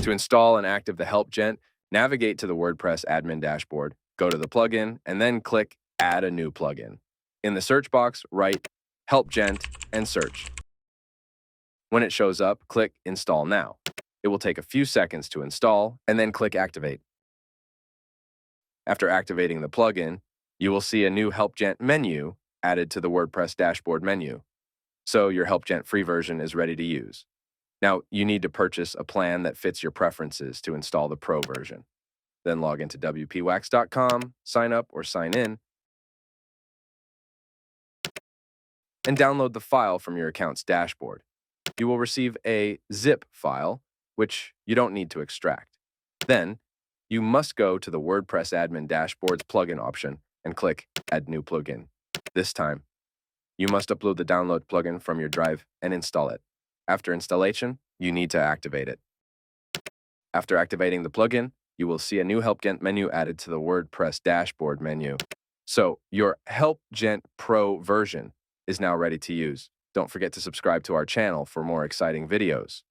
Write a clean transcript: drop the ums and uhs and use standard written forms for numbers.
To install and activate the HelpGent, navigate to the WordPress admin dashboard, go to the plugin, and then click Add a new plugin. In the search box, write HelpGent and search. When it shows up, click Install Now. It will take a few seconds to install, and then click Activate. After activating the plugin, you will see a new HelpGent menu added to the WordPress dashboard menu. So your HelpGent free version is ready to use. Now, you need to purchase a plan that fits your preferences to install the Pro version. Then log into wpWax.com, sign up or sign in, and download the file from your account's dashboard. You will receive a zip file, which you don't need to extract. Then, you must go to the WordPress admin dashboard's plugin option and click Add New Plugin. This time, you must upload the download plugin from your drive and install it. After installation, you need to activate it. After activating the plugin, you will see a new HelpGent menu added to the WordPress dashboard menu. So your HelpGent Pro version is now ready to use. Don't forget to subscribe to our channel for more exciting videos.